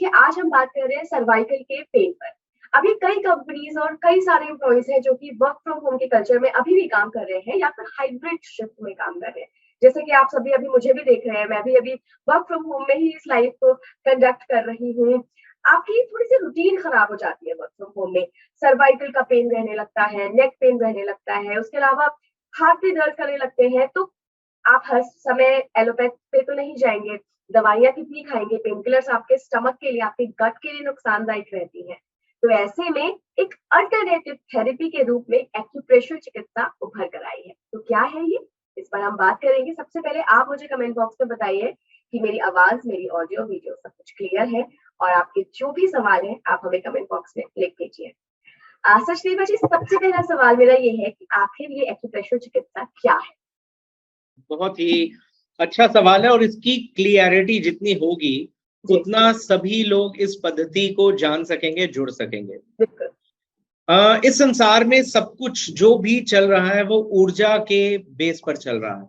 देखिए आज हम बात कर रहे हैं सर्वाइकल के पेन पर। अभी कई कंपनीज और कई सारे एम्प्लॉइज हैं जो कि वर्क फ्रॉम होम के कल्चर में अभी भी काम कर रहे हैं या फिर हाइब्रिड शिफ्ट में काम कर रहे हैं। जैसे कि आप सभी अभी मुझे भी देख रहे हैं, मैं भी अभी वर्क फ्रॉम होम में ही इस लाइफ को कंडक्ट कर रही हूँ। आपकी थोड़ी सी रूटीन खराब हो जाती है वर्क फ्रॉम होम में। सर्वाइकल का पेन रहने लगता है, नेक पेन रहने लगता है, उसके अलावा हाथ भी दर्द करने लगते हैं। तो आप हर समय एलोपैथ पे तो नहीं जाएंगे, दवाइयाँ कितनी खाएंगे, पेन किलर्स आपके स्टमक के लिए, आपके गट के लिए नुकसानदायक रहती हैं। तो ऐसे में एक अल्टरनेटिव थेरेपी के रूप में एक्यूप्रेशर चिकित्सा उभर कर आई है। तो क्या है ये, इस पर हम बात करेंगे। सबसे पहले आप मुझे कमेंट बॉक्स में बताइए कि मेरी आवाज, मेरी ऑडियो वीडियो सब कुछ क्लियर है, और आपके जो भी सवाल है आप हमें कमेंट बॉक्स में लिख दीजिए। सचदेवा जी, सबसे पहला सवाल मेरा ये है कि आखिर ये एक्यूप्रेशर चिकित्सा क्या है? बहुत ही अच्छा सवाल है, और इसकी क्लियरिटी जितनी होगी उतना सभी लोग इस पद्धति को जान सकेंगे, जुड़ सकेंगे। इस संसार में सब कुछ जो भी चल रहा है वो ऊर्जा के बेस पर चल रहा है।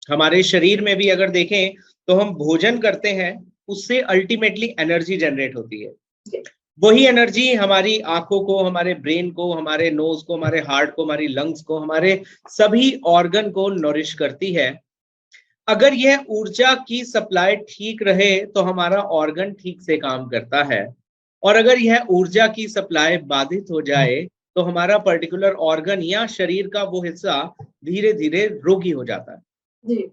हमारे शरीर में भी अगर देखें तो हम भोजन करते हैं, उससे अल्टीमेटली एनर्जी जनरेट होती है। वही एनर्जी हमारी आंखों को, हमारे ब्रेन को, हमारे नोज को, हमारे हार्ट को, हमारी लंग्स को, हमारे सभी ऑर्गन को नरिश करती है। अगर यह ऊर्जा की सप्लाई ठीक रहे तो हमारा ऑर्गन ठीक से काम करता है, और अगर यह ऊर्जा की सप्लाई बाधित हो जाए तो हमारा पर्टिकुलर ऑर्गन या शरीर का वो हिस्सा धीरे धीरे रोगी हो जाता है। जी।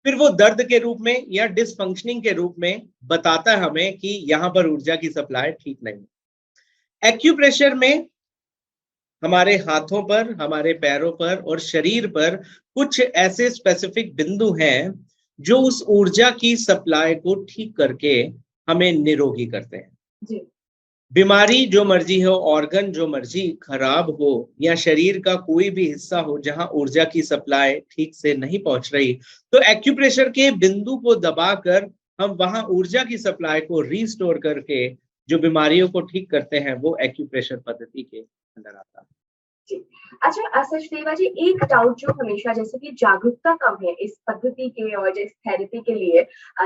फिर वो दर्द के रूप में या डिसफंक्शनिंग के रूप में बताता है हमें कि यहाँ पर ऊर्जा की सप्लाई ठीक नहीं। एक्यूप्रेशर में हमारे हाथों पर, हमारे पैरों पर और शरीर पर कुछ ऐसे स्पेसिफिक बिंदु हैं जो उस ऊर्जा की सप्लाई को ठीक करके हमें निरोगी करते हैं। जी। बीमारी जो मर्जी हो, ऑर्गन जो मर्जी खराब हो, या शरीर का कोई भी हिस्सा हो जहां ऊर्जा की सप्लाई ठीक से नहीं पहुंच रही, तो एक्यूप्रेशर के बिंदु को दबाकर हम वहां ऊर्जा की सप्लाई को रीस्टोर करके जो बीमारियों को ठीक करते हैं वो एक्यूप्रेशर पद्धति के अंदर आता है। अच्छा सचदेवा जी, एक डाउट जो हमेशा, जैसे कि जागरूकता कम है इस पद्धति के और इस थेरेपी के लिए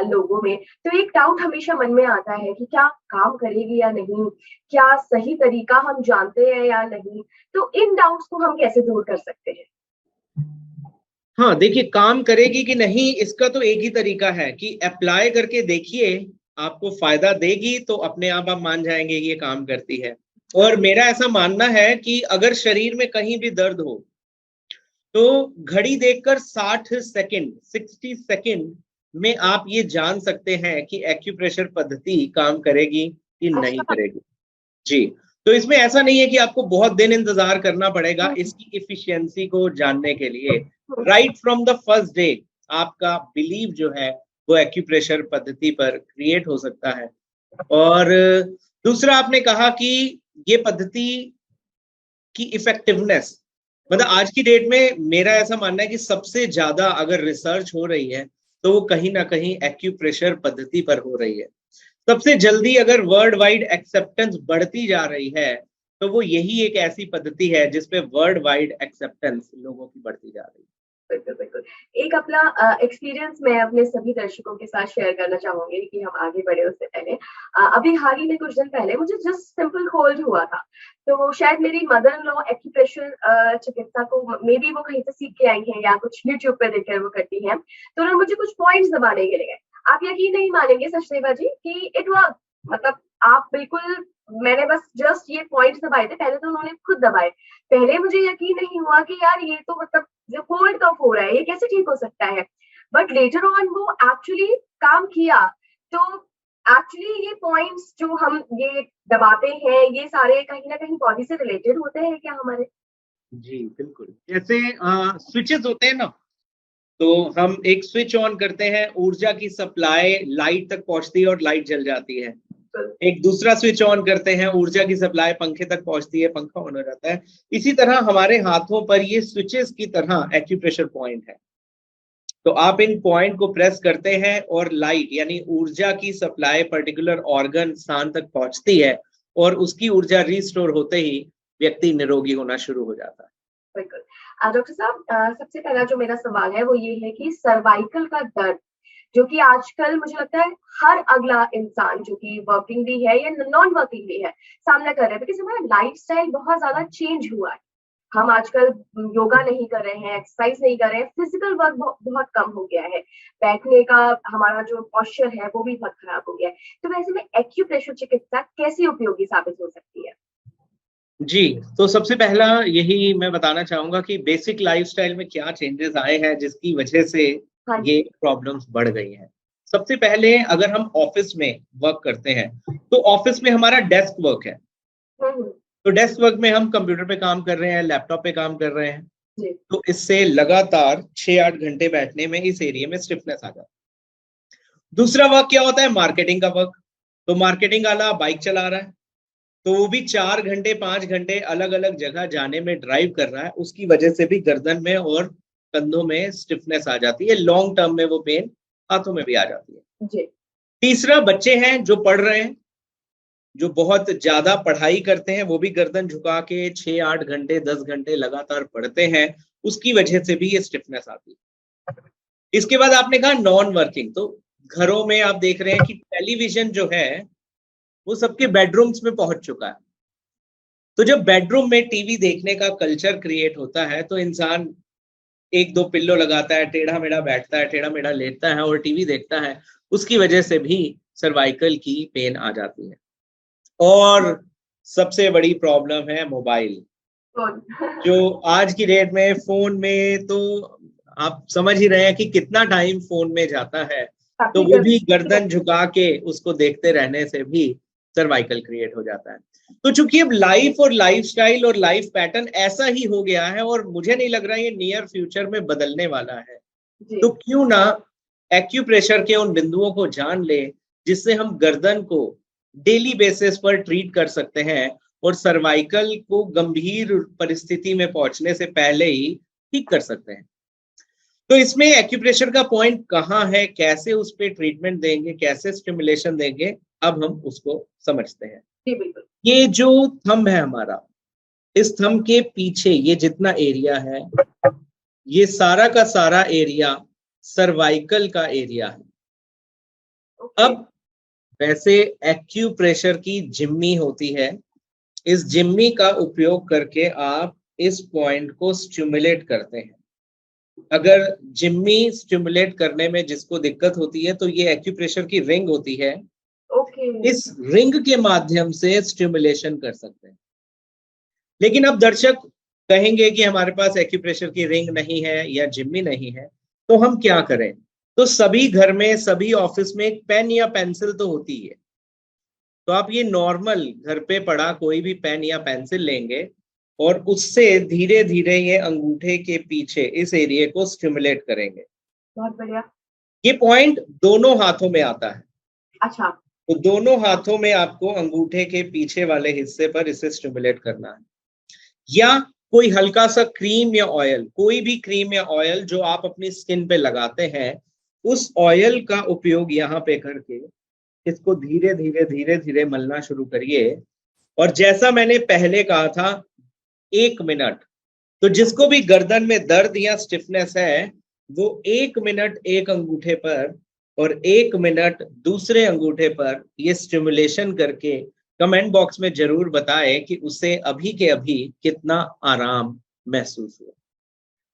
लोगों में, तो एक डाउट हमेशा मन में आता है कि क्या काम करेगी या नहीं, क्या सही तरीका हम जानते हैं या नहीं। तो इन डाउट्स को हम कैसे दूर कर सकते हैं? हाँ, देखिए, काम करेगी कि नहीं इसका तो एक ही तरीका है कि अप्लाई करके देखिए, आपको फायदा देगी तो अपने आप मान जाएंगे कि ये काम करती है। और मेरा ऐसा मानना है कि अगर शरीर में कहीं भी दर्द हो तो घड़ी देखकर 60 सेकंड में आप ये जान सकते हैं कि एक्यूप्रेशर पद्धति काम करेगी कि नहीं करेगी। जी, तो इसमें ऐसा नहीं है कि आपको बहुत दिन इंतजार करना पड़ेगा इसकी इफिशियंसी को जानने के लिए। Right from the first day आपका बिलीव जो है वो एक्यूप्रेशर पद्धति पर क्रिएट हो सकता है। और दूसरा, आपने कहा कि ये पद्धति की इफेक्टिवनेस, मतलब आज की डेट में मेरा ऐसा मानना है कि सबसे ज्यादा अगर रिसर्च हो रही है तो वो कहीं ना कहीं एक्यूप्रेशर पद्धति पर हो रही है। सबसे जल्दी अगर वर्ल्ड वाइड एक्सेप्टेंस बढ़ती जा रही है तो वो यही एक ऐसी पद्धति है जिसपे वर्ल्ड वाइड एक्सेप्टेंस लोगों की बढ़ती जा रही है। बिल्कुल, बिल्कुल। एक अपना एक्सपीरियंस मैं अपने सभी दर्शकों के साथ शेयर करना चाहूँगी कि हम आगे बढ़े उससे पहले। अभी हाल ही में कुछ दिन पहले मुझे जस्ट सिंपल कोल्ड हुआ था। तो शायद मेरी मदर इन लॉ एक्यूप्रेशर चिकित्सा को मेबी वो कहीं से सीख के आई हैं या कुछ यूट्यूब पे देखकर वो करती हैं। तो उन्होंने मुझे कुछ पॉइंट्स दबाने के लिए गए। आप यकीन नहीं मानेंगे सचदेवा जी कि इट वर्क। मतलब आप बिल्कुल, मैंने बस जस्ट ये पॉइंट्स दबाए थे। पहले तो उन्होंने खुद दबाए। पहले मुझे यकीन नहीं हुआ कि यार ये तो मतलब जो कोल्ड कफ हो रहा है ये कैसे ठीक हो सकता है। बट लेटर ऑन वो एक्चुअली काम किया। तो एक्चुअली ये पॉइंट्स जो हम ये दबाते हैं ये सारे कहीं ना कहीं बॉडी से रिलेटेड होते हैं क्या हमारे? जी बिल्कुल, जैसे स्विचेस होते हैं ना, तो हम एक स्विच ऑन करते हैं, ऊर्जा की सप्लाई लाइट तक पहुंचती है और लाइट जल जाती है। एक दूसरा स्विच ऑन करते हैं, ऊर्जा की सप्लाई पंखे तक पहुंचती है, पंखा ऑन हो जाता है। इसी तरह हमारे हाथों पर ये स्विचेस की तरह एक्यूप्रेशर पॉइंट है। तो आप इन पॉइंट को प्रेस करते हैं और लाइट यानी ऊर्जा की सप्लाई पर्टिकुलर ऑर्गन स्थान तक पहुंचती है, और उसकी ऊर्जा रिस्टोर होते ही व्यक्ति निरोगी होना शुरू हो जाता है। बिल्कुल। डॉक्टर साहब, सबसे पहला जो मेरा सवाल है वो ये है कि सर्वाइकल का दर्द जो कि आजकल मुझे लगता है हर अगला इंसान जो कि वर्किंग भी है या नॉन वर्किंग भी है सामना कर रहे हैं, बिकॉज हमारा लाइफस्टाइल बहुत ज्यादा चेंज हुआ है। हम आजकल योगा नहीं कर रहे हैं, एक्सरसाइज नहीं कर रहे हैं, फिजिकल वर्क बहुत कम हो गया है, बैठने का हमारा जो पोस्चर है वो भी बहुत खराब हो गया है। तो वैसे में एक्यूप्रेशर चिकित्सा कैसे उपयोगी साबित हो सकती है? जी, तो सबसे पहला यही मैं बताना चाहूंगा कि बेसिक लाइफस्टाइल में क्या चेंजेस आए हैं जिसकी वजह से हाँ ये जी। प्रॉब्लम्स बढ़ गई हैं। सबसे पहले अगर हम ऑफिस में वर्क करते हैं तो ऑफिस में हमारा डेस्क वर्क है। हम्म। तो डेस्क वर्क में हम कंप्यूटर पे काम कर रहे हैं, लैपटॉप पे काम कर रहे हैं। जी। तो इससे लगातार 6-8 घंटे बैठने में इस एरिया में स्टिफनेस आ जाती है। दूसरा वर्क क्या होता है? मार्केटिंग का वर्क। तो मार्केटिंग वाला बाइक चला रहा है, तो वो भी 4 घंटे 5 घंटे अलग अलग जगह जाने में ड्राइव कर रहा है, उसकी वजह से भी गर्दन में और कंधों में स्टिफनेस आ जाती है, लॉन्ग टर्म में वो पेन हाथों में भी आ जाती है। जी। तीसरा, बच्चे हैं जो पढ़ रहे हैं, जो बहुत ज्यादा पढ़ाई करते हैं, वो भी गर्दन झुका के 6-8 घंटे 10 घंटे लगातार पढ़ते हैं, उसकी वजह से भी ये स्टिफनेस आती है। इसके बाद आपने कहा नॉन वर्किंग, तो घरों में आप देख रहे हैं कि टेलीविजन जो है वो सबके बेडरूम्स में पहुंच चुका है। तो जब बेडरूम में टीवी देखने का कल्चर क्रिएट होता है तो इंसान एक दो पिल्लो लगाता है, टेढ़ा मेढ़ा बैठता है, टेढ़ा मेढ़ा लेटता है और टीवी देखता है, उसकी वजह से भी सर्वाइकल की पेन आ जाती है। और सबसे बड़ी प्रॉब्लम है मोबाइल, कौन? जो आज की डेट में फोन में तो आप समझ ही रहे हैं कि कितना टाइम फोन में जाता है। तो काफी वो भी गर्मी। गर्दन झुका के उसको देखते रहने से भी सर्वाइकल क्रिएट हो जाता है। तो चूंकि अब लाइफ और लाइफस्टाइल और लाइफ पैटर्न ऐसा ही हो गया है और मुझे नहीं लग रहा ये नियर फ्यूचर में बदलने वाला है, जी। तो क्यों ना एक्यूप्रेशर के उन बिंदुओं को जान ले जिससे हम गर्दन को डेली बेसिस पर ट्रीट कर सकते हैं और सर्वाइकल को गंभीर परिस्थिति में पहुंचने से पहले ही ठीक कर सकते हैं। तो इसमें एक्यूप्रेशर का पॉइंट कहाँ है, कैसे उस पर ट्रीटमेंट देंगे, कैसे स्टिमुलेशन देंगे, अब हम उसको समझते हैं। जी बिल्कुल। ये जो थंब है हमारा, इस थंब के पीछे ये जितना एरिया है, ये सारा का सारा एरिया सर्वाइकल का एरिया है। ओके। अब वैसे एक्यूप्रेशर की जिम्मी होती है, इस जिम्मी का उपयोग करके आप इस पॉइंट को स्टिमुलेट करते हैं। अगर जिम्मी स्टिमुलेट करने में जिसको दिक्कत होती है तो ये एक्यूप्रेशर की रिंग होती है, ओके। इस रिंग के माध्यम से स्टिमुलेशन कर सकते हैं। लेकिन अब दर्शक कहेंगे कि हमारे पास एक्यूप्रेशर की रिंग नहीं है या जिम्मी नहीं है, तो हम क्या करें? तो सभी घर में, सभी ऑफिस में एक पेन या पेंसिल तो होती है। तो आप ये नॉर्मल घर पे पड़ा कोई भी पेन या पेंसिल लेंगे और उससे धीरे धीरे ये अंगूठे के पीछे इस एरिया को स्टिमुलेट करेंगे। बहुत बढ़िया। ये पॉइंट दोनों हाथों में आता है, अच्छा। तो दोनों हाथों में आपको अंगूठे के पीछे वाले हिस्से पर इसे स्टिमुलेट करना है। या कोई हल्का सा क्रीम या ऑयल, कोई भी क्रीम या ऑयल जो आप अपनी स्किन पे लगाते हैं, उस ऑयल का उपयोग यहाँ पे करके इसको धीरे धीरे धीरे धीरे मलना शुरू करिए। और जैसा मैंने पहले कहा था, 1 मिनट, तो जिसको भी गर्दन में दर्द या स्टिफनेस है वो 1 मिनट एक अंगूठे पर और 1 मिनट दूसरे अंगूठे पर ये स्टिमुलेशन करके कमेंट बॉक्स में जरूर बताए कि उसे अभी के अभी कितना आराम महसूस हुआ।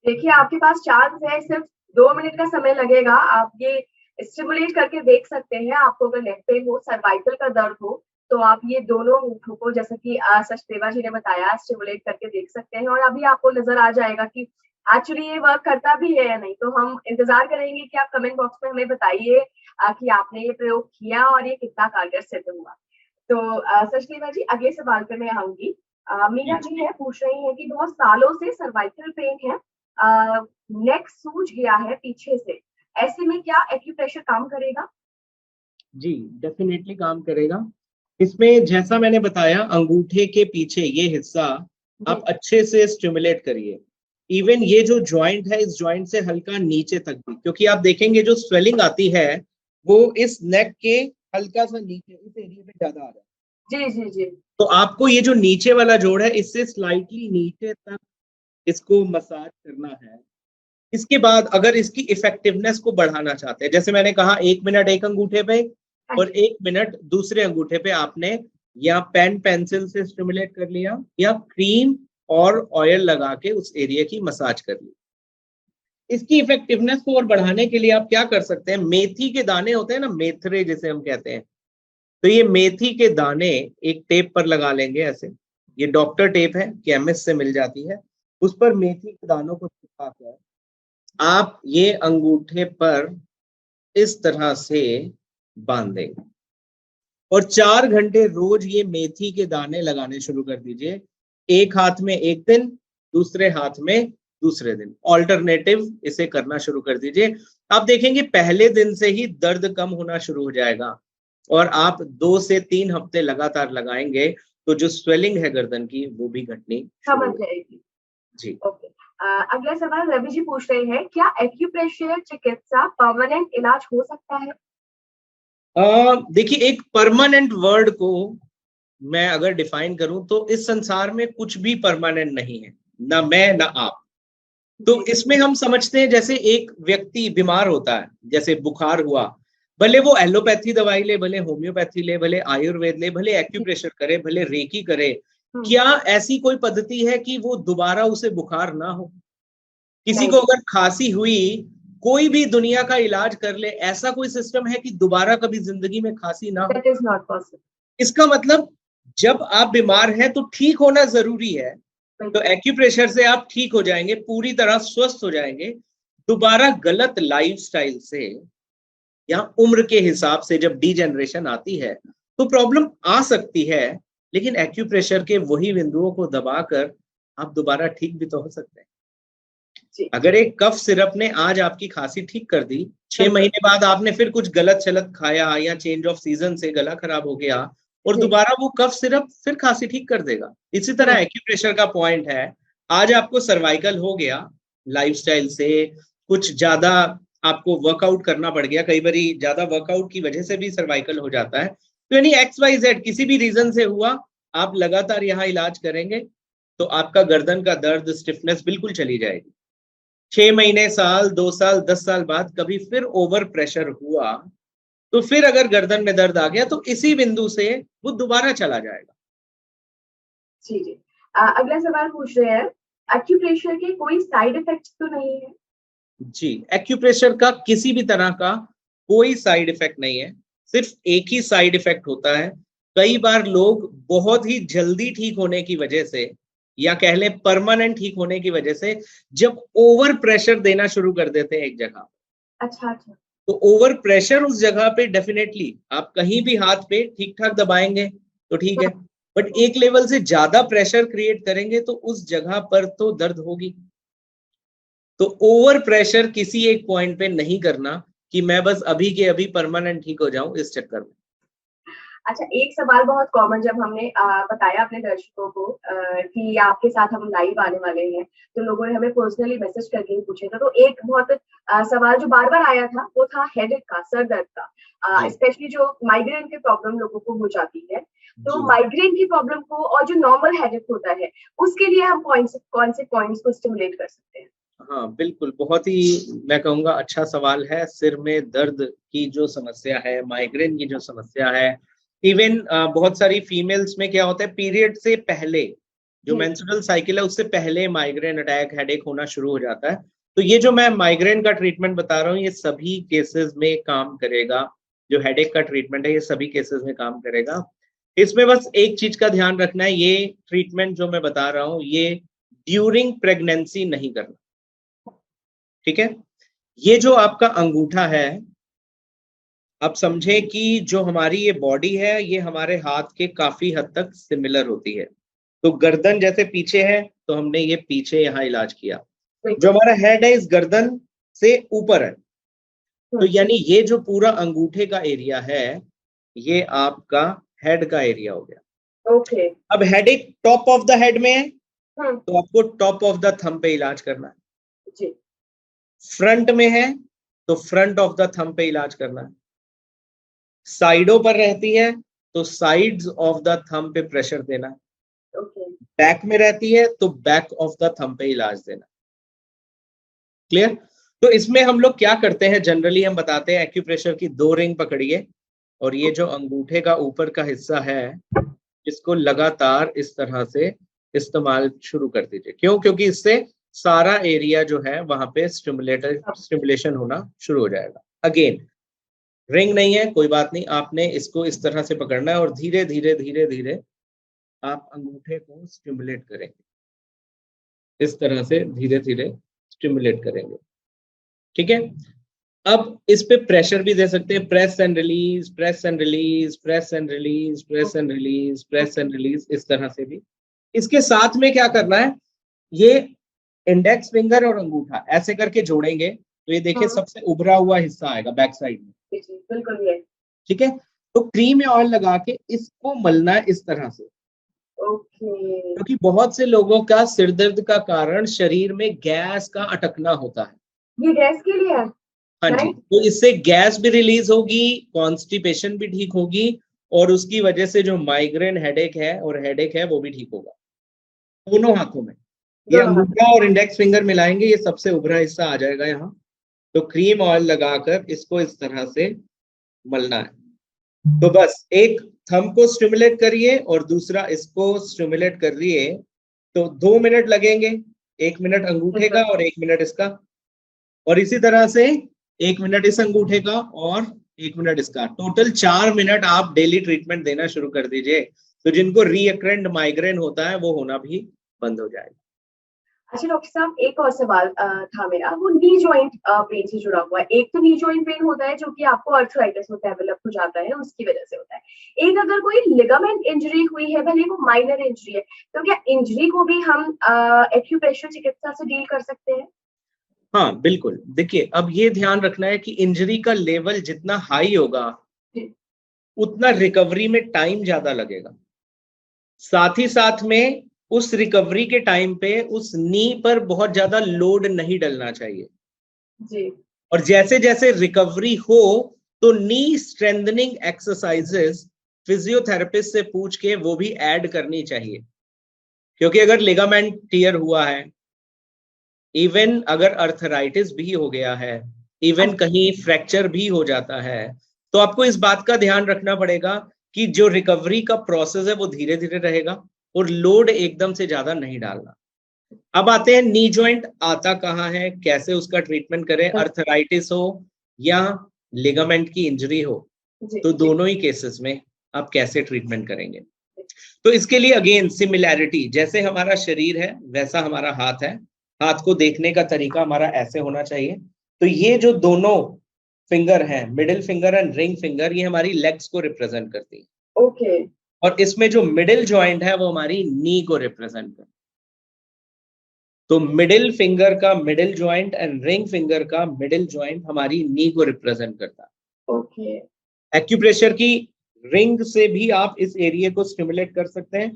देखिए आपके पास चांस है, सिर्फ 2 मिनट का समय लगेगा। आप ये स्टिमुलेट करके देख सकते हैं। आपको अगर नेक पेन हो, सर्वाइकल का दर्द हो, तो आप ये दोनों अंगूठों को, जैसा कि सचदेवा जी ने बताया, स्टिमुलेट करके देख सकते हैं और अभी आपको नजर आ जाएगा कि एक्चुअली ये वर्क करता भी है या नहीं। तो हम इंतजार करेंगे कि आप कमेंट बॉक्स में हमें बताइए कि आपने ये प्रयोग किया और ये कितना कारगर सिद्ध हुआ। तो सचदेवा जी, अगले सवाल पे मैं आऊंगी। मीना जी जी है, पूछ रही है कि बहुत सालों से सर्वाइकल पेन है, नेक सूज गया है पीछे से, ऐसे में क्या एक्यूप्रेशर काम करेगा? जी, डेफिनेटली काम करेगा। इसमें जैसा मैंने बताया, अंगूठे के पीछे ये हिस्सा जी। आप अच्छे से स्टिमुलेट करिए। इवन ये जो जॉइंट है, इस जॉइंट से हल्का नीचे तक भी, क्योंकि आप देखेंगे जो स्वेलिंग आती है वो इस नेक के हल्का सा नीचे इस एरिया पे ज्यादा आ रहा है। जी जी जी। तो आपको ये जो नीचे वाला जोड़ है इससे स्लाइटली नीचे तक इसको मसाज करना है। इसके बाद अगर इसकी इफेक्टिवनेस को बढ़ाना चाहते हैं, जैसे मैंने कहा 1 मिनट एक अंगूठे पे और 1 मिनट दूसरे अंगूठे पे आपने या पेन पेंसिल से स्टिमुलेट कर लिया या क्रीम और ऑयल लगा के उस एरिया की मसाज कर ली। इसकी इफेक्टिवनेस को और बढ़ाने के लिए आप क्या कर सकते हैं, मेथी के दाने होते हैं ना, मेथरे जिसे हम कहते हैं, तो ये मेथी के दाने एक टेप पर लगा लेंगे ऐसे, ये डॉक्टर टेप है, केमिस्ट से मिल जाती है, उस पर मेथी के दानों को चिपकाकर आप ये अंगूठे पर इस तरह से बांध देंगे और 4 घंटे रोज ये मेथी के दाने लगाने शुरू कर दीजिए। एक हाथ में एक दिन, दूसरे हाथ में दूसरे दिन, ऑल्टरनेटिव इसे करना शुरू कर दीजिए। आप देखेंगे पहले दिन से ही दर्द कम होना शुरू हो जाएगा और आप 2 से 3 हफ्ते लगातार लगाएंगे तो जो स्वेलिंग है गर्दन की वो भी घटनी समझ जाएगी। जी। ओके, अगला सवाल रवि जी पूछ रहे हैं, क्या एक्यूप्रेशर चिकित्सा परमानेंट इलाज हो सकता है? देखिए, एक परमानेंट वर्ड को मैं अगर डिफाइन करूं तो इस संसार में कुछ भी परमानेंट नहीं है, ना मैं ना आप। तो इसमें हम समझते हैं जैसे एक व्यक्ति बीमार होता है, जैसे बुखार हुआ, भले वो एलोपैथी दवाई ले, भले होम्योपैथी ले, भले आयुर्वेद ले, भले एक्यूप्रेशर करे, भले रेकी करे, क्या ऐसी कोई पद्धति है कि वो दोबारा उसे बुखार ना हो? किसी को अगर खांसी हुई, कोई भी दुनिया का इलाज कर ले, ऐसा कोई सिस्टम है कि दोबारा कभी जिंदगी में खांसी ना हो? That is not possible. इसका मतलब जब आप बीमार हैं तो ठीक होना जरूरी है, तो एक्यूप्रेशर से आप ठीक हो जाएंगे, पूरी तरह स्वस्थ हो जाएंगे। दोबारा गलत लाइफस्टाइल से या उम्र के हिसाब से जब डीजेनरेशन आती है तो प्रॉब्लम आ सकती है, लेकिन एक्यूप्रेशर के वही बिंदुओं को दबाकर आप दोबारा ठीक भी तो हो सकते हैं। अगर एक कफ सिरप ने आज आपकी खांसी ठीक कर दी, 6 महीने बाद आपने फिर कुछ गलत चलत खाया या चेंज ऑफ सीजन से गला खराब हो गया और दोबारा वो कफ सिरप फिर खांसी ठीक कर देगा। इसी तरह एक्यूप्रेशर का पॉइंट है, आज आपको सर्वाइकल हो गया, लाइफस्टाइल से कुछ ज्यादा आपको वर्कआउट करना पड़ गया, कई बार ज्यादा वर्कआउट की वजह से भी सर्वाइकल हो जाता है, तो यानी XYZ किसी भी रीजन से हुआ, आप लगातार यहाँ इलाज करेंगे तो आपका गर्दन का दर्द, स्टिफनेस बिल्कुल चली जाएगी। 6 महीने, साल, 2 साल, 10 साल बाद कभी फिर ओवर प्रेशर हुआ तो फिर अगर गर्दन में दर्द आ गया तो इसी बिंदु से वो दोबारा चला जाएगा। जी जी। अगला सवाल पूछ रहे हैं, एक्यूप्रेशर के कोई साइड इफेक्ट्स तो नहीं है? जी, एक्यूप्रेशर का किसी भी तरह का कोई साइड इफेक्ट नहीं है, सिर्फ एक ही साइड इफेक्ट होता है। कई बार लोग बहुत ही जल्दी ठीक होने की वजह से या कह लें परमानेंट ठीक होने की वजह से जब ओवर प्रेशर देना शुरू कर देते हैं एक जगह, अच्छा, तो ओवर प्रेशर उस जगह पे डेफिनेटली आप कहीं भी हाथ पे ठीक ठाक दबाएंगे तो ठीक है, बट एक लेवल से ज्यादा प्रेशर क्रिएट करेंगे तो उस जगह पर तो दर्द होगी। तो ओवर प्रेशर किसी एक पॉइंट पे नहीं करना कि मैं बस अभी के अभी परमानेंट ठीक हो जाऊं इस चक्कर में। अच्छा, एक सवाल बहुत कॉमन जब हमने बताया अपने दर्शकों को कि आपके साथ हम लाइव आने वाले हैं, तो लोगों ने हमें पर्सनली मैसेज करके ही पूछे थे, तो एक बहुत सवाल जो बार बार आया था वो था हेडेक का, सर दर्द का, स्पेशली जो माइग्रेन की प्रॉब्लम लोगों को हो जाती है, तो माइग्रेन की प्रॉब्लम को और जो नॉर्मल हेडेक होता है उसके लिए हम कौन से पॉइंट्स को स्टिमुलेट कर सकते हैं? हाँ बिल्कुल, बहुत ही मैं कहूँगा अच्छा सवाल है। सिर में दर्द की जो समस्या है, माइग्रेन की जो समस्या है, इवन बहुत सारी फीमेल्स में क्या होता है, पीरियड से पहले जो मेंस्ट्रुअल साइकिल है उससे पहले माइग्रेन अटैक, हेडेक होना शुरू हो जाता है। तो ये जो मैं माइग्रेन का ट्रीटमेंट बता रहा हूँ ये सभी केसेस में काम करेगा, जो हेडेक का ट्रीटमेंट है ये सभी केसेस में काम करेगा। इसमें बस एक चीज का ध्यान रखना है, ये ट्रीटमेंट जो मैं बता रहा हूँ ये ड्यूरिंग प्रेगनेंसी नहीं करना, ठीक है। ये जो आपका अंगूठा है, आप समझे कि जो हमारी ये बॉडी है ये हमारे हाथ के काफी हद तक सिमिलर होती है। तो गर्दन जैसे पीछे है तो हमने ये पीछे यहाँ इलाज किया, जो हमारा हेड है इस गर्दन से ऊपर है, तो यानी ये जो पूरा अंगूठे का एरिया है ये आपका हेड का एरिया हो गया। ओके। अब headache top of the head में है तो आपको टॉप ऑफ द थंब पे इलाज करना है जी। फ्रंट में है तो फ्रंट ऑफ द थंब पे इलाज करना है, साइडों पर रहती है तो साइड्स ऑफ द थंब पे प्रेशर देना है, बैक में रहती है तो बैक ऑफ द थंब पे इलाज देना। क्लियर? तो इसमें हम लोग क्या करते हैं, जनरली हम बताते हैं एक्यूप्रेशर की 2 रिंग पकड़िए और ये जो अंगूठे का ऊपर का हिस्सा है इसको लगातार इस तरह से इस्तेमाल शुरू कर दीजिए। क्यों? क्योंकि इससे सारा एरिया जो है वहां पे स्टिमुलेशन होना शुरू हो जाएगा। अगेन रिंग नहीं है कोई बात नहीं, आपने इसको इस तरह से पकड़ना है और धीरे धीरे धीरे धीरे आप अंगूठे को स्टिमुलेट करेंगे, इस तरह से धीरे धीरे स्टिमुलेट करेंगे। ठीक है, अब इस पे प्रेशर भी दे सकते हैं, press and release, press and release, press and release, press and release, press and release, इस तरह से भी। इसके साथ में क्या करना है, ये इंडेक्स फिंगर और अंगूठा ऐसे करके जोड़ेंगे तो ये देखिए सबसे उभरा हुआ हिस्सा आएगा बैक साइड में। बिल्कुल ये। ठीक है, तो क्रीम या ऑयल लगा के इसको मलना है इस तरह से। ओके। क्योंकि बहुत से लोगों का सिर दर्द का कारण शरीर में गैस का अटकना होता है। ये गैस के लिए है? हाँ जी, तो इससे गैस भी रिलीज होगी, कॉन्स्टिपेशन भी ठीक होगी और उसकी वजह से जो माइग्रेन हेडेक है और हेडेक है वो भी ठीक होगा। दोनों हाथों में ये अंगूठा और इंडेक्स फिंगर मिलाएंगे, ये सबसे उभरा हिस्सा आ जाएगा यहाँ। तो क्रीम ऑयल लगाकर इसको इस तरह से मलना है। तो बस एक थंब को स्टिमुलेट करिए और दूसरा इसको स्टिमुलेट करिए, तो 2 मिनट लगेंगे, 1 मिनट अंगूठे का और 1 मिनट इसका, और इसी तरह से 1 मिनट इस अंगूठे का और 1 मिनट इसका, टोटल 4 मिनट आप डेली ट्रीटमेंट देना शुरू कर दीजिए। तो जिनको रीअकरेंट माइग्रेन होता है वो होना भी बंद हो जाएगा। अच्छा डॉक्टर साहब, एक और सवाल था मेरा, वो नी जॉइंट पेन से जुड़ा हुआ है। एक तो नी जॉइंट पेन होता है जो कि आपको अर्थराइटिस में डेवलप हो जाता है, उसकी वजह से होता है। एक अगर कोई लिगामेंट इंजरी हुई है, भले वो माइनर इंजरी है, तो क्या इंजरी को भी हम एक्यूप्रेशर चिकित्सा से डील कर सकते हैं? हाँ बिल्कुल, देखिए अब ये ध्यान रखना है कि इंजरी का लेवल जितना हाई होगा उतना रिकवरी में टाइम ज्यादा लगेगा। साथ ही साथ में उस रिकवरी के टाइम पे उस नी पर बहुत ज्यादा लोड नहीं डलना चाहिए जी। और जैसे जैसे रिकवरी हो तो नी स्ट्रेंथनिंग एक्सरसाइजेस फिजियोथेरेपिस्ट से पूछ के वो भी ऐड करनी चाहिए। क्योंकि अगर लिगामेंट टियर हुआ है, इवन अगर अर्थराइटिस भी हो गया है, इवन कहीं फ्रैक्चर भी हो जाता है, तो आपको इस बात का ध्यान रखना पड़ेगा कि जो रिकवरी का प्रोसेस है वो धीरे धीरे रहेगा और लोड एकदम से ज्यादा नहीं डालना। अब आते हैं नी जॉइंट आता कहाँ है, कैसे उसका ट्रीटमेंट करें, अर्थराइटिस हो या लिगामेंट की इंजरी हो, तो दोनों ही केसेस में आप कैसे ट्रीटमेंट करेंगे। तो इसके लिए अगेन सिमिलैरिटी, जैसे हमारा शरीर है वैसा हमारा हाथ है, हाथ को देखने का तरीका हमारा ऐसे होना चाहिए। तो ये जो दोनों फिंगर हैं, middle finger and ring finger, ये हमारी लेग्स को रिप्रेजेंट करती है। ओके। और इसमें जो मिडिल जॉइंट है वो हमारी नी को रिप्रेजेंट करती है। तो मिडिल फिंगर का middle joint and ring finger का मिडिल जॉइंट हमारी नी को रिप्रेजेंट करता है। ओके। एक्यूप्रेशर की रिंग से भी आप इस एरिया को स्टिमुलेट कर सकते हैं,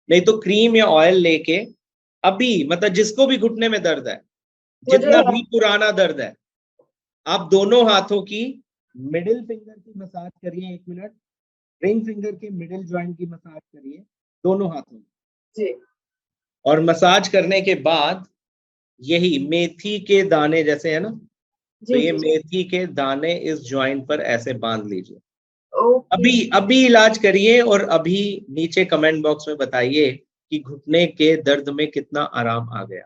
नहीं तो क्रीम या ऑयल लेके अभी, मतलब जिसको भी घुटने में दर्द है, जितना भी पुराना दर्द है, आप दोनों हाथों की मिडिल फिंगर की मसाज करिए 1 मिनट, रिंग फिंगर के मिडिल जॉइंट की मसाज करिए दोनों हाथों जी। और मसाज करने के बाद यही मेथी के दाने जैसे है ना, तो ये मेथी के दाने इस जॉइंट पर ऐसे बांध लीजिए। अभी इलाज करिए और अभी नीचे कमेंट बॉक्स में बताइए कि घुटने के दर्द में कितना आराम आ गया।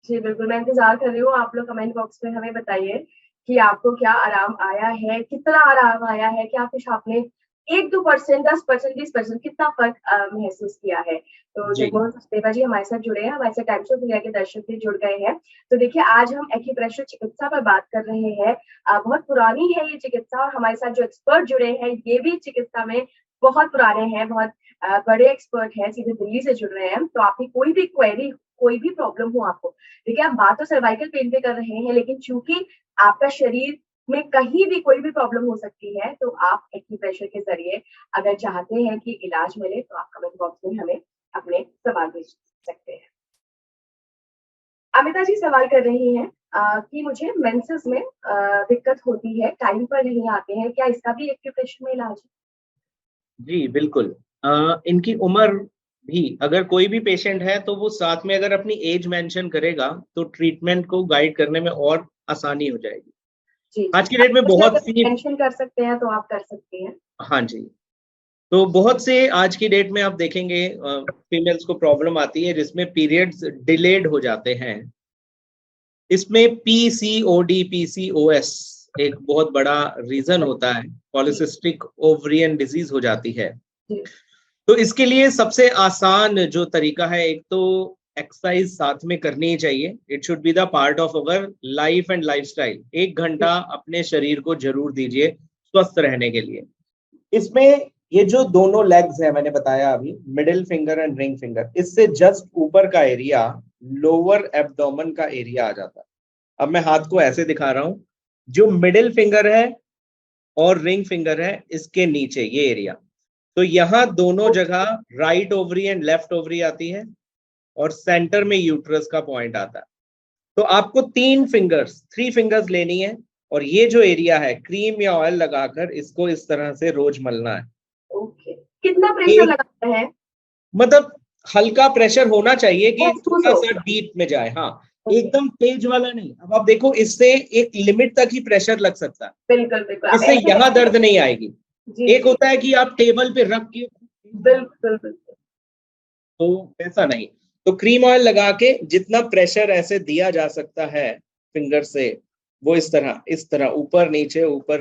जी बिल्कुल, मैं इंतजार कर रही हूँ, आप लोग कमेंट बॉक्स में हमें बताइए कि आपको क्या आराम आया है, कितना आराम आया है, क्या कुछ आपने 1-2%, 10%, 20% कितना फर्क महसूस किया है। तो जगमोहन सचदेवा जी हमारे साथ जुड़े हैं, हमारे साथ टाइम्स ऑफ इंडिया के दर्शक भी जुड़ गए हैं। तो देखिए आज हम एक्यूप्रेशर चिकित्सा पर बात कर रहे हैं। बहुत पुरानी है ये चिकित्सा और हमारे साथ जो एक्सपर्ट जुड़े हैं ये भी चिकित्सा में बहुत पुराने हैं, बहुत बड़े एक्सपर्ट हैं, सीधे दिल्ली से जुड़ रहे हैं। तो आपकी कोई भी क्वेरी, कोई भी प्रॉब्लम हो आपको, देखिए आप बात तो सर्वाइकल पेन पे कर रहे हैं, लेकिन चूंकि आपका शरीर में कहीं भी कोई भी प्रॉब्लम हो सकती है, तो आप एक्यूप्रेशर के जरिए अगर चाहते हैं कि इलाज मिले तो आप कमेंट बॉक्स में हमें अपने सवाल भेज सकते हैं। अमिता जी सवाल कर रही हैं कि मुझे मेंसेस में दिक्कत होती है, टाइम पर नहीं आते हैं, क्या इसका भी एक्यूप्रेशर में इलाज है? जी बिल्कुल, इनकी उम्र भी अगर कोई भी पेशेंट है तो वो साथ में अगर अपनी एज मेंशन करेगा तो ट्रीटमेंट को गाइड करने में और आसानी हो जाएगी। जी आज जी, की डेट में मुझे बहुत अगर सी, मेंशन कर सकते हैं तो आप कर सकती हैं। हाँ जी, तो बहुत से आज की डेट में आप देखेंगे फीमेल्स को प्रॉब्लम आती है जिसमें पीरियड्स डिलेड हो जाते हैं। इसमें पीसीओडी, पीसीओएस एक बहुत बड़ा रीजन होता है, जी पॉलिसिस्टिक ओवरियन डिजीज हो जाती है। जी तो इसके लिए सबसे आसान जो तरीका है, एक तो एक्सरसाइज साथ में करनी ही चाहिए। It should be the part of our life and lifestyle. 1 घंटा अपने शरीर को जरूर दीजिए स्वस्थ रहने के लिए। इसमें ये जो दोनों लेग्स है मैंने बताया अभी, middle finger and ring finger, इससे जस्ट ऊपर का एरिया लोअर एब्डोमेन का एरिया आ जाता है। अब मैं हाथ को ऐसे दिखा रहा हूं, जो मिडिल फिंगर है और रिंग फिंगर है इसके नीचे ये एरिया, तो यहाँ दोनों जगह right ovary and left ovary आती है और सेंटर में यूट्रस का पॉइंट आता है। तो आपको 3 फिंगर्स लेनी है और ये जो एरिया है क्रीम या ऑयल लगाकर इसको इस तरह से रोज मलना है। ओके, कितना प्रेशर एक लगाना है? मतलब हल्का प्रेशर होना चाहिए कि महसूस थोड़ा हो। सा डीप में जाए, हाँ, ओके, एकदम तेज वाला नहीं। अब आप देखो, इससे एक लिमिट तक ही प्रेशर लग सकता है, बिल्कुल बिल्कुल, आप इससे ऐसे यहां करेंगे। दर्द नहीं आएगी। जी एक जी, होता है कि आप टेबल पे रख के, बिल्कुल बिल्कुल। तो ऐसा नहीं। तो क्रीम ऑयल लगा के जितना प्रेशर ऐसे दिया जा सकता है फिंगर से, वो इस तरह ऊपर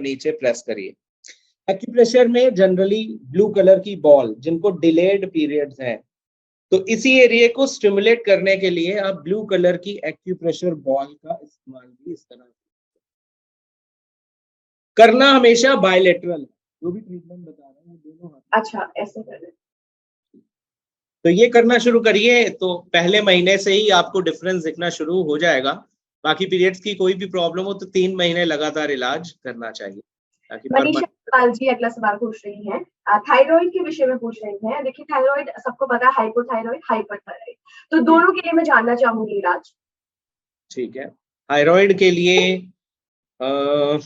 नीचे प्रेस करिए। एक्यूप्रेशर में जनरली ब्लू कलर की बॉल, जिनको डिलेड पीरियड्स हैं, तो इसी एरिया को स्टिमुलेट करने के लिए आप ब्लू कलर की एक्यूप्रेशर बॉल का इस्तेमाल भी इस तरह करना। हमेशा बायलेटरल, जो भी ट्रीटमेंट बता रहे हैं दोनों हाथ। अच्छा, ऐसे करें। तो ये करना शुरू करिए, तो पहले महीने से ही आपको डिफरेंस दिखना शुरू हो जाएगा। बाकी पीरियड्स की कोई भी प्रॉब्लम हो तो 3 महीने लगातार इलाज करना चाहिए ताकि मनीषा परमानेंट। पाल जी अगला सवाल पूछ रही हैं, थायराइड के विषय में पूछ रही हैं। देखिए, थायराइड सबको पता है, हाइपोथायराइड, हाइपरथायराइड, तो जी, दोनों के लिए मैं जानना चाहूंगी इलाज। ठीक है। थायराइड के लिए अ,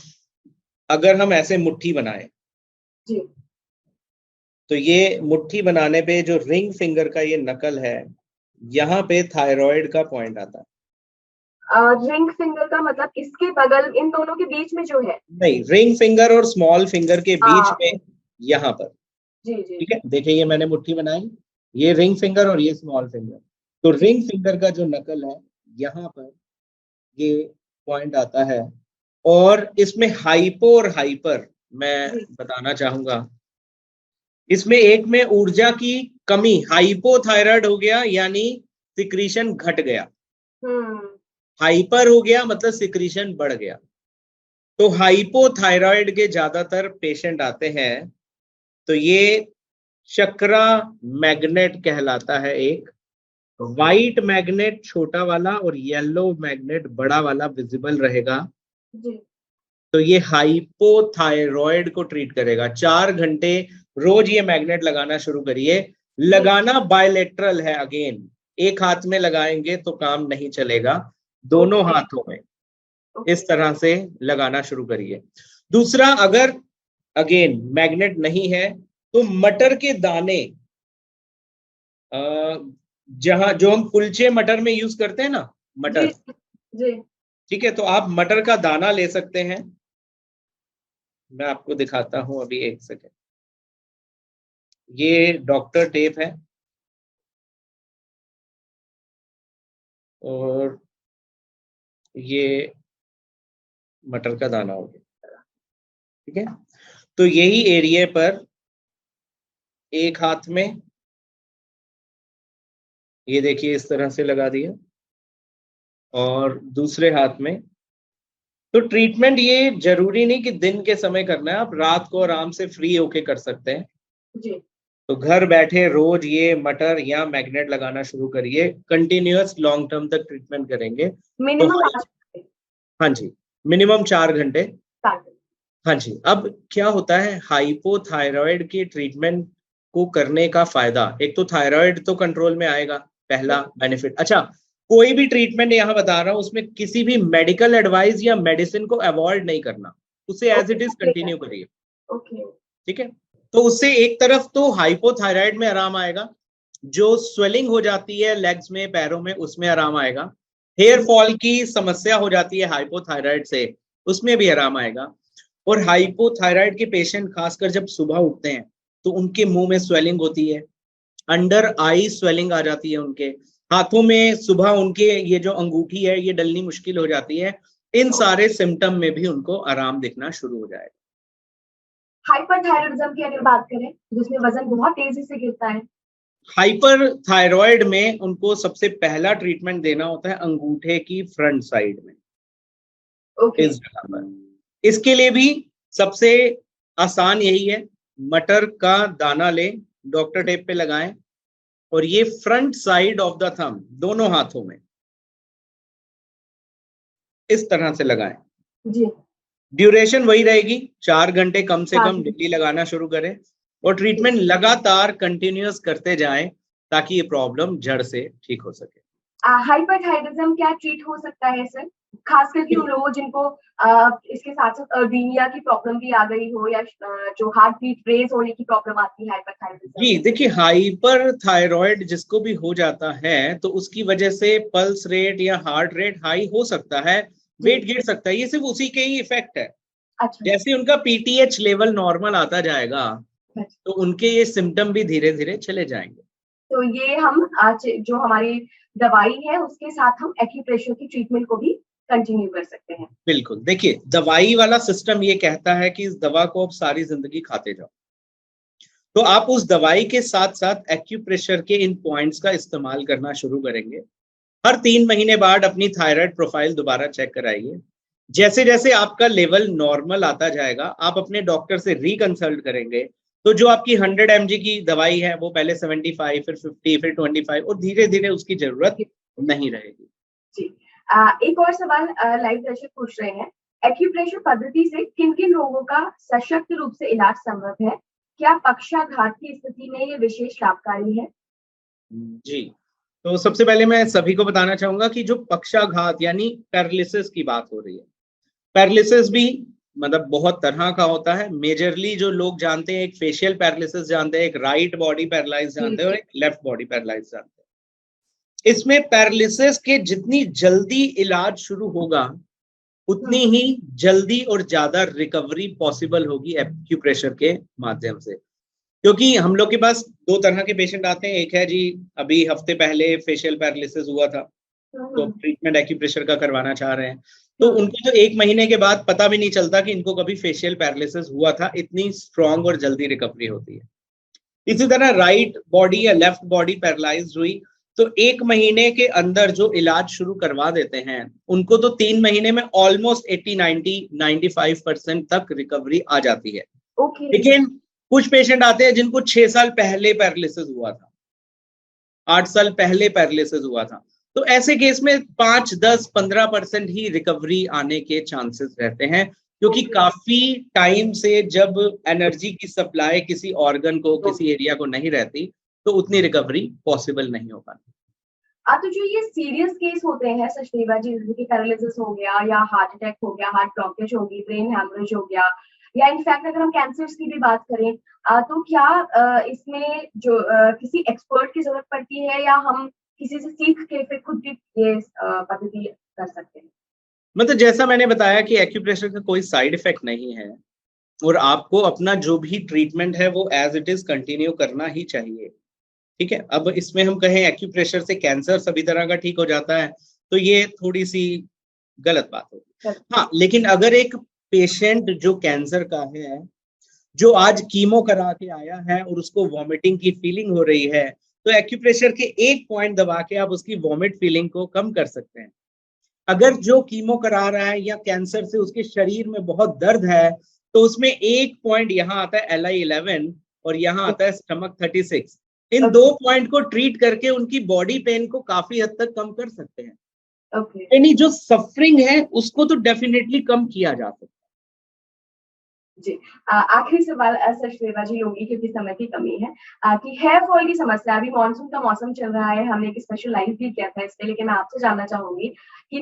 अगर हम ऐसे मुट्ठी बनाए, जी, तो ये मुट्ठी बनाने पे जो रिंग फिंगर का ये नकल है, यहाँ पे थायराइड का पॉइंट आता है। रिंग फिंगर का मतलब इसके बगल, इन दोनों के बीच में जो है? नहीं, रिंग फिंगर और स्मॉल फिंगर के बीच में, ओके, यहाँ पर। जी जी ठीक जी, है, देखिए ये मैंने मुट्ठी बनाई, ये रिंग फिंगर और ये स्मॉल फिंगर। तो जी रिंग फिंगर का जो नकल है, यहाँ पर ये पॉइंट आता है। और इसमें हाइपो और हाइपर मैं जी, बताना चाहूंगा। इसमें एक में ऊर्जा की कमी, हाइपोथायराइड हो गया यानी सिक्रीशन घट गया, हम्म, हाइपर हो गया मतलब सिक्रीशन बढ़ गया। तो हाइपोथायराइड के ज्यादातर पेशेंट आते हैं, तो ये चक्रा मैग्नेट कहलाता है। एक व्हाइट मैग्नेट छोटा वाला और येलो मैग्नेट बड़ा वाला विजिबल रहेगा, जी, तो ये हाइपोथायरॉयड को ट्रीट करेगा। 4 घंटे रोज ये मैग्नेट लगाना शुरू करिए। जी, लगाना बायलेटरल है, अगेन एक हाथ में लगाएंगे तो काम नहीं चलेगा, दोनों ओके हाथों में ओके, इस तरह से लगाना शुरू करिए। दूसरा, अगर अगेन मैग्नेट नहीं है तो मटर के दाने, जहां जो हम कुलचे मटर में यूज करते हैं ना, जी मटर, जी, ठीक है, तो आप मटर का दाना ले सकते हैं। मैं आपको दिखाता हूं अभी, एक सेकेंड। ये डॉक्टर टेप है और ये मटर का दाना हो गया, ठीक है। तो यही एरिया पर एक हाथ में, ये देखिए इस तरह से लगा दिया, और दूसरे हाथ में। तो ट्रीटमेंट ये जरूरी नहीं कि दिन के समय करना है, आप रात को आराम से फ्री होके कर सकते हैं। जी, तो घर बैठे रोज ये मटर या मैग्नेट लगाना शुरू करिए, कंटिन्यूअस लॉन्ग टर्म तक ट्रीटमेंट करेंगे तो मिनिमम हाई, 5 घंटे। हाँ जी, मिनिमम 4 घंटे। 4 घंटे। हाँ जी। अब क्या होता है, हाइपोथायराइड की ट्रीटमेंट को करने का फायदा, एक तो थायराइड तो कंट्रोल में आएगा, पहला बेनिफिट। अच्छा, कोई भी ट्रीटमेंट यहाँ बता रहा हूँ उसमें किसी भी मेडिकल एडवाइस या मेडिसिन को अवॉइड नहीं करना, उसे as it is okay continue करिए। ओके, ठीक है, तो उससे एक तरफ तो हाइपोथायराइड में आराम आएगा, जो स्वेलिंग हो जाती है लेग्स में, पैरों में, उसमें आराम आएगा। हेयर फॉल की समस्या हो जाती है हाइपोथायराइड से, उसमें भी आराम आएगा। और हाइपोथायराइड के पेशेंट खासकर जब सुबह उठते हैं तो उनके मुंह में स्वेलिंग होती है, अंडर आई स्वेलिंग आ जाती है, उनके हाथों में सुबह उनके ये जो अंगूठी है ये डलनी मुश्किल हो जाती है। इन सारे सिम्टम में भी उनको आराम दिखना शुरू हो जाएगा। हाइपरथायराइडिज्म की अगर बात करें जिसमें वजन बहुत तेजी से गिरता है, हाइपर थायराइड में उनको सबसे पहला ट्रीटमेंट देना होता है अंगूठे की फ्रंट साइड में, ओके इस जगह पर। इसके लिए भी सबसे आसान यही है, मटर का दाना लें, डॉक्टर टेप पे लगाएं और ये front side of the thumb दोनों हाथों में इस तरह से लगाएं। जी, ड्यूरेशन वही रहेगी, 4 घंटे कम से हाँ कम डेली लगाना शुरू करें और ट्रीटमेंट लगातार कंटिन्यूअस करते जाएं ताकि ये प्रॉब्लम जड़ से ठीक हो सके। हाइपरथायराइडिज्म क्या ट्रीट हो सकता है सर, खास करके उन लोगों जिनको इसके साथ साथ अर्दीनिया की प्रॉब्लम भी आ गई हो या जो हार्ट बीट रेज होने की प्रॉब्लम आती है हाइपरथायराइडिज्म जी में? देखिए, हाइपर थायराइड जिसको भी हो जाता है तो उसकी वजह से पल्स रेट या हार्ट रेट हाई हो सकता है, जी, वेट गिर सकता है, ये सिर्फ उसी के ही इफेक्ट है। अच्छा जैसे उनका पीटीएच लेवल नॉर्मल आता जाएगा अच्छा। तो उनके ये सिम्टम भी धीरे धीरे चले जाएंगे। तो ये हम आज जो हमारी दवाई है उसके साथ हम एक्यूप्रेशर की ट्रीटमेंट को भी कंटिन्यू कर सकते हैं। बिल्कुल, देखिए दवाई वाला सिस्टम ये कहता है कि इस दवा को आप सारी जिंदगी खाते जाओ, तो आप उस दवाई के साथ साथ एक्यूप्रेशर के इन पॉइंट्स का इस्तेमाल करना शुरू करेंगे। हर 3 महीने बाद अपनी थायराइड प्रोफाइल दोबारा चेक कराइए। जैसे जैसे आपका लेवल नॉर्मल आता जाएगा आप अपने डॉक्टर से रिकंसल्ट करेंगे, तो जो आपकी 100 mg की दवाई है वो पहले 75, फिर 50, फिर 25 और धीरे धीरे उसकी जरूरत नहीं रहेगी। जी, एक और सवाल लाइव दर्शक पूछ रहे हैं, एक्यूप्रेशर पद्धति से किन-किन रोगों का सशक्त रूप से इलाज संभव है? क्या पक्षाघात की स्थिति में ये विशेष लाभकारी है? जी, तो सबसे पहले मैं सभी को बताना चाहूंगा कि जो पक्षाघात यानी पैरालिसिस की बात हो रही है, पैरालिसिस भी मतलब बहुत तरह का होता है। मेजरली जो लोग जानते हैं, एक फेशियल पैरालिसिस जानते हैं, एक राइट बॉडी पैरालाइज जी, जानते हैं और जी। एक लेफ्ट बॉडी पैरालाइज जानते हैं। इसमें पैरालिसिस के जितनी जल्दी इलाज शुरू होगा उतनी हुँ, ही जल्दी और ज्यादा रिकवरी पॉसिबल होगी एक्यूप्रेशर के माध्यम से। क्योंकि हम लोग के पास 2 तरह के पेशेंट आते हैं, एक है जी अभी हफ्ते पहले फेशियल पैरालिसिस हुआ था हुँ, तो हुँ, ट्रीटमेंट एक्यूप्रेशर का करवाना चाह रहे हैं, तो हुँ। उनको तो 1 महीने के बाद पता भी नहीं चलता कि इनको कभी फेशियल पैरालिसिस हुआ था, इतनी स्ट्रांग और जल्दी रिकवरी होती है। इसी तरह राइट बॉडी या लेफ्ट बॉडी पैरालाइज हुई तो 1 महीने के अंदर जो इलाज शुरू करवा देते हैं उनको तो 3 महीने में ऑलमोस्ट 80, 90, 95% तक रिकवरी आ जाती है। ओके, लेकिन कुछ पेशेंट आते हैं जिनको 6 साल पहले पैरालिसिस हुआ था, 8 साल पहले पैरालिसिस हुआ था, तो ऐसे केस में 5, 10, 15% ही रिकवरी आने के चांसेस रहते हैं, क्योंकि ओके। काफी टाइम से जब एनर्जी की सप्लाई किसी ऑर्गन को, तो किसी एरिया को नहीं रहती तो उतनी रिकवरी पॉसिबल नहीं हो पाती। तो जो ये सीरियस केस होते हैं सचदेवा जी, जैसे कि पैरालिसिस हो गया या हार्ट अटैक हो गया, हार्ट ब्लॉकेज होगी, ब्रेन हैमरेज हो गया या इनफैक्ट अगर हम कैंसर्स की भी बात करें, तो क्या इसमें जो किसी एक्सपर्ट की जरूरत पड़ती है या हम किसी से सीख के फिर खुद भी ये पद्धति कर सकते हैं? मतलब जैसा मैंने बताया कि एक्यूप्रेशर का कोई साइड इफेक्ट नहीं है और आपको अपना जो भी ट्रीटमेंट है वो एज इट इज कंटिन्यू करना ही चाहिए। ठीक है, अब इसमें हम कहें एक्यूप्रेशर से कैंसर सभी तरह का ठीक हो जाता है तो ये थोड़ी सी गलत बात होगी। कर- हाँ, लेकिन अगर एक पेशेंट जो कैंसर का है, जो आज कीमो करा के आया है और उसको वॉमिटिंग की फीलिंग हो रही है, तो एक्यूप्रेशर के एक पॉइंट दबा के आप उसकी वॉमिट फीलिंग को कम कर सकते हैं। अगर जो कीमो करा रहा है या कैंसर से उसके शरीर में बहुत दर्द है तो उसमें एक पॉइंट यहाँ आता है LI11 और यहाँ आता है स्टमक 36। इन ओके, 2 पॉइंट को ट्रीट करके उनकी बॉडी पेन को काफी हद तक कम कर सकते हैं, ओके। यानी जो सफरिंग है उसको तो डेफिनेटली कम किया जा सकता है। जी, आखिरी सवाल सचदेवा जी लूँगी क्योंकि समय की कमी है, कि हेयर फॉल की समस्या, अभी मानसून का मौसम चल रहा है, हमने एक स्पेशल लाइव भी किया था इस पे, लेकिन मैं आपसे जानना चाहूँगी कि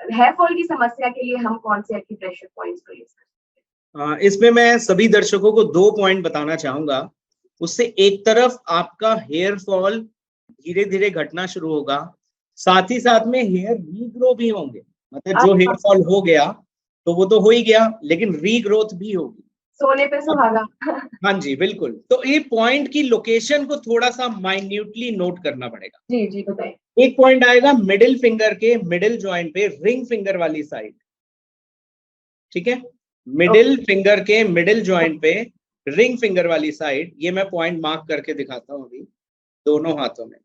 हेयर फॉल की समस्या के लिए हम कौन से एक्यूप्रेशर पॉइंट्स को यूज़ कर सकते इसमें मैं सभी दर्शकों को 2 पॉइंट बताना चाहूंगा। उससे एक तरफ आपका हेयर फॉल धीरे धीरे घटना शुरू होगा, साथ ही साथ में हेयर रीग्रो भी होंगे। मतलब जो हेयर फॉल हो गया तो वो तो हो ही गया, लेकिन रीग्रोथ भी होगी। सोने पे सुहागा। हाँ जी बिल्कुल। तो ये पॉइंट की लोकेशन को थोड़ा सा माइन्यूटली नोट करना पड़ेगा। जी जी बताइए। एक पॉइंट आएगा मिडिल फिंगर के मिडिल जॉइंट पे, रिंग फिंगर वाली साइड, ठीक है। मिडिल फिंगर के मिडिल जॉइंट पे रिंग फिंगर वाली साइड, ये मैं पॉइंट मार्क करके दिखाता हूं अभी दोनों हाथों में।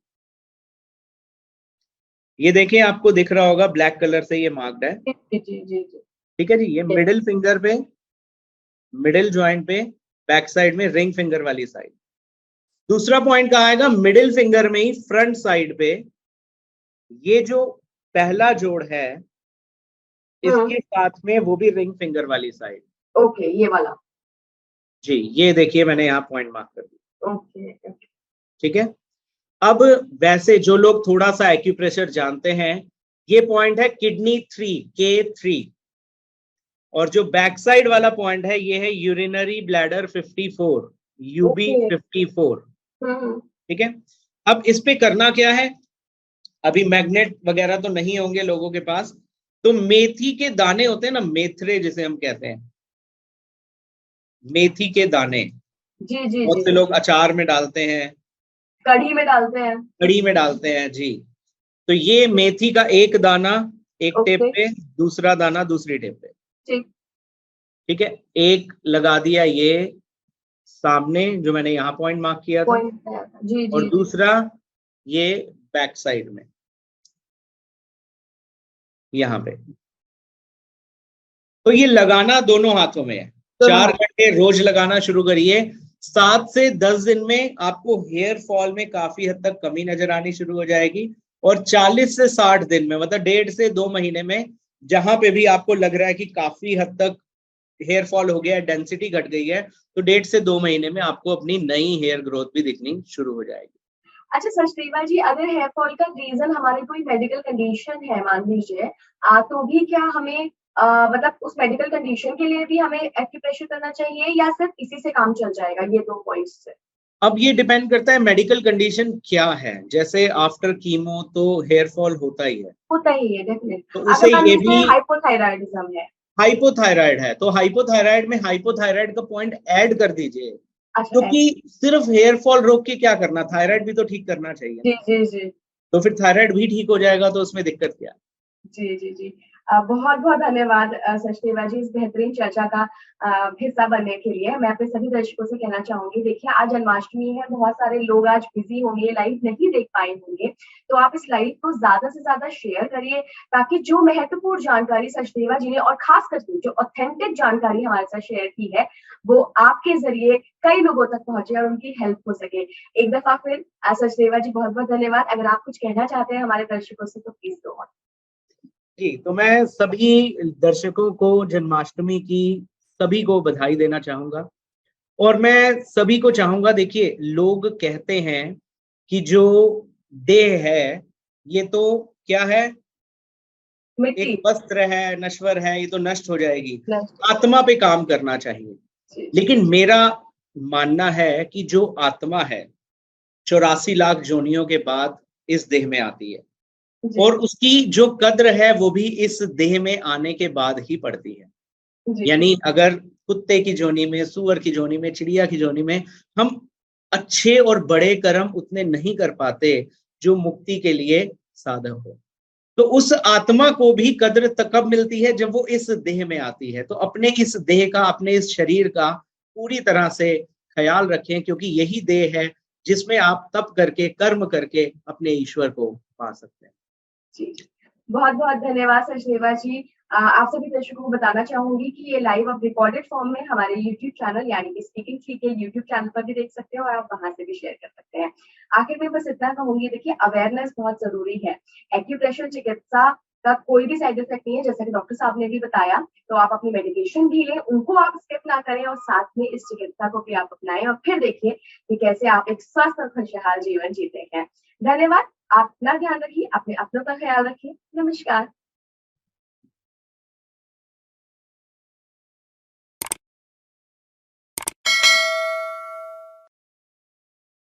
ये देखिए आपको दिख रहा होगा ब्लैक कलर से ये मार्क्ड है, जी जी जी जी। ठीक है जी। ये मिडिल फिंगर पे मिडिल जॉइंट पे बैक साइड में रिंग फिंगर वाली साइड। दूसरा पॉइंट कहाँ आएगा, मिडिल फिंगर में ही फ्रंट साइड पे, ये जो पहला जोड़ है इसके साथ में वो भी रिंग फिंगर वाली साइड। ओके, ये वाला। जी ये देखिए मैंने यहाँ पॉइंट मार्क कर दिया। Okay okay. ठीक है। अब वैसे जो लोग थोड़ा सा एक्यूप्रेशर जानते हैं, ये पॉइंट है किडनी 3, K3, और जो बैक साइड वाला पॉइंट है ये है यूरिनरी ब्लैडर 54, UB54। ठीक है। अब इस पे करना क्या है, अभी मैग्नेट वगैरह तो नहीं होंगे लोगों के पास, तो मेथी के दाने होते हैं ना, मेथरे जिसे हम कहते हैं, मेथी के दाने जी जी बहुत जी से लोग अचार में डालते हैं, कढ़ी में डालते हैं। कढ़ी में डालते हैं जी। तो ये मेथी का एक दाना एक टेप ओके पे, दूसरा दाना दूसरी टेप पे, ठीक। ठीक है। एक लगा दिया ये सामने जो मैंने यहाँ पॉइंट मार्क किया था, पॉइंट जी और जी जी। दूसरा ये बैक साइड में यहाँ पे। तो ये लगाना दोनों हाथों में है, दोनों 4 हाथ। घंटे रोज लगाना शुरू करिए। 7 से 10 दिन में आपको हेयर फॉल में काफी हद तक कमी नजर आनी शुरू हो जाएगी, और 40 से 60 दिन में, मतलब 1.5 से 2 महीने में, जहां पे भी आपको लग रहा है कि काफी हद तक हेयर फॉल हो गया है, डेंसिटी घट गई है, तो 1.5 से 2 महीने में आपको अपनी नई हेयर ग्रोथ भी दिखनी शुरू हो जाएगी। अच्छा सचदेवा जी, अगर हेयर फॉल का रीजन हमारी कोई मेडिकल कंडीशन है मान लीजिए, तो भी क्या हमें मतलब उस मेडिकल कंडीशन के लिए भी हमें एक्यूप्रेशर करना चाहिए या सिर्फ इसी से काम चल जाएगा, ये 2 पॉइंट्स से? अब ये डिपेंड करता है मेडिकल कंडीशन क्या है। जैसे आफ्टर कीमो तो हेयर फॉल होता ही है, होता ही है डेफिनेट। तो अगर उसे मान ये लीजिए भी, हाइपोथायराइडिज्म है। हाइपोथायराइड है तो हाइपोथायराइड में हाइपोथायराइड का पॉइंट ऐड कर दीजिए, अच्छा है। क्योंकि सिर्फ हेयर फॉल रोक के क्या करना, थायराइड भी तो ठीक करना चाहिए। जी जी जी तो फिर थायराइड भी ठीक हो जाएगा, तो उसमें दिक्कत क्या है। जी जी जी। बहुत बहुत धन्यवाद सचदेवा जी, इस बेहतरीन चर्चा का हिस्सा बनने के लिए। मैं अपने सभी दर्शकों से कहना चाहूंगी, देखिए आज जन्माष्टमी है, बहुत सारे लोग आज बिजी होंगे, लाइव नहीं देख पाए होंगे, तो आप इस लाइव को ज्यादा से ज्यादा शेयर करिए, ताकि जो महत्वपूर्ण जानकारी सचदेवा जी ने और खास करके जो ऑथेंटिक जानकारी हमारे साथ शेयर की है, वो आपके जरिए कई लोगों तक पहुंचे और उनकी हेल्प हो सके। एक दफा फिर सचदेवा जी बहुत बहुत धन्यवाद। अगर आप कुछ कहना चाहते हैं हमारे दर्शकों से तो प्लीज दो। जी, तो मैं सभी दर्शकों को जन्माष्टमी की सभी को बधाई देना चाहूंगा, और मैं सभी को चाहूंगा, देखिए लोग कहते हैं कि जो देह है ये तो क्या है, मिट्टी। एक वस्त्र है, नश्वर है, ये तो नष्ट हो जाएगी, प्लस। आत्मा पे काम करना चाहिए। जी लेकिन मेरा मानना है कि जो आत्मा है 84 लाख जोनियों के बाद इस देह में आती है, जी और उसकी जो कद्र है वो भी इस देह में आने के बाद ही पड़ती है। जी यानी अगर कुत्ते की जोनी में, सुअर की जोनी में, चिड़िया की जोनी में हम अच्छे और बड़े कर्म उतने नहीं कर पाते जो मुक्ति के लिए साधक हो, तो उस आत्मा को भी कद्र तब कब मिलती है, जब वो इस देह में आती है। तो अपने इस देह का, अपने इस शरीर का पूरी तरह से ख्याल रखें, क्योंकि यही देह है जिसमें आप तप करके, कर्म करके अपने ईश्वर को पा सकते हैं। जी। बहुत बहुत धन्यवाद सचदेवा जी। आप सभी दर्शकों को बताना चाहूंगी कि ये लाइव अब रिकॉर्डेड फॉर्म में हमारे यूट्यूब चैनल यानी कि स्पीकिंग ट्री के यूट्यूब चैनल पर भी देख सकते हैं, और आप वहां से भी शेयर कर सकते हैं। आखिर में बस इतना कहूंगी, देखिए अवेयरनेस बहुत जरूरी है। एक्यूप्रेशर चिकित्सा का कोई भी साइड इफेक्ट नहीं है, जैसा कि डॉक्टर साहब ने भी बताया, तो आप अपनी मेडिकेशन भी लें, उनको आप स्किप ना करें, और साथ में इस चिकित्सा को भी आप अपनाएं, और फिर देखिए कि कैसे आप एक स्वस्थ और खुशहाल जीवन जीते हैं। धन्यवाद। आप अपना ध्यान रखिए, अपने अपनों का ख्याल रखिए। नमस्कार।